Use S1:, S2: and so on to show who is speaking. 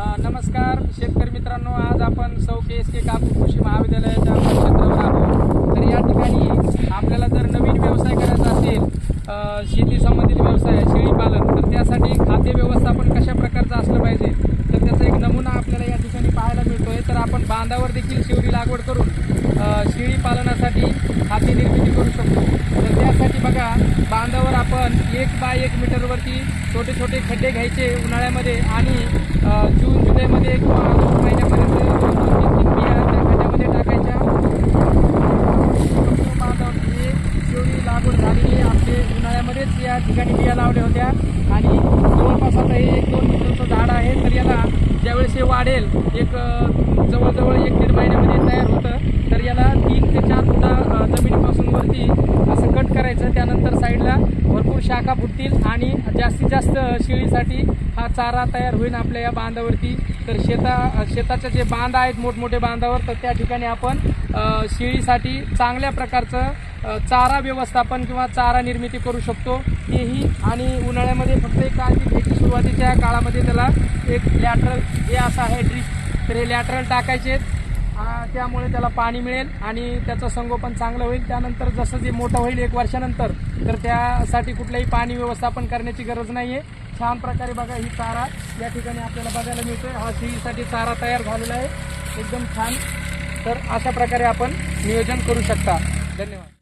S1: नमस्कार शेतकरी मित्रांनो, आज आपण सौ के कापूस कृषी महाविद्यालयाच्या क्षेत्रावर आहोत। तर या ठिकाणी आपल्याला जर नवीन व्यवसाय करायचा असेल, शेती संबंधित व्यवसाय शेळी पालन, तर त्यासाठी खाद्य व्यवस्थापन कशा प्रकारचं असलं पाहिजे तर त्याचा एक नमुना आपल्याला या ठिकाणी पाहायला मिळतोय। तर आपण बांधावर देखील शेळी लागवड करून शेळी पालनासाठी खाद्य निर्मिती करू शकतो। तर त्यासाठी बघा, बांधावर आपण 1 बाय 1 मीटरवरती छोटे छोटे खड्डे घ्यायचे उन्हाळ्यामध्ये आणि जून जुलैमध्ये किंवा ऑगस्ट महिन्यापर्यंत 2-3 बिया त्या खड्ड्यामध्ये टाकायच्या। बांधावर शेळी लागवड झालेली आपले उन्हाळ्यामध्येच या ठिकाणी बिया लावल्या होत्या आणि जवळपास आता हे 1-2 मीटरचं झाड आहे। तर याला ज्यावेळेस हे वाढेल, एक जवळजवळ 1-1.5 महिन्यामध्ये तयार होतं। तर याला 3 ते 4 फुट जमिनीपासून वरती असं कट करायचं। त्यानंतर साईडला भरपूर शाखा फुटतील आणि जास्तीत जास्त शेळीसाठी हा चारा तयार होईल आपल्या या बांधावरती। तर शेताचे जे बांध आहेत मोठमोठे बांधावर, तर त्या ठिकाणी आपण शेळीसाठी चांगल्या प्रकारचं चारा व्यवस्थापन किंवा चारा निर्मिती करू शकतो तेही। आणि उन्हाळ्यामध्ये फक्त एक काळजी घ्यायची, सुरुवातीच्या काळामध्ये त्याला एक लॅटरल हे असं आहे ड्रिप, तर हे लॅटरल टाकायचे, त्यामुळे त्याला पाणी मिळेल आणि त्याचं संगोपन चांगलं होईल। त्यानंतर जसं जे मोठं होईल 1 वर्षानंतर, तर त्यासाठी कुठलंही पाणी व्यवस्थापन करण्याची गरज नाही आहे। छान प्रकारे बघा, ही चारा या ठिकाणी आपल्याला बघायला मिळतोय। हा शेळीसाठी चारा तयार झालेला आहे एकदम छान। तर अशा प्रकारे आपण नियोजन करू शकता। धन्यवाद।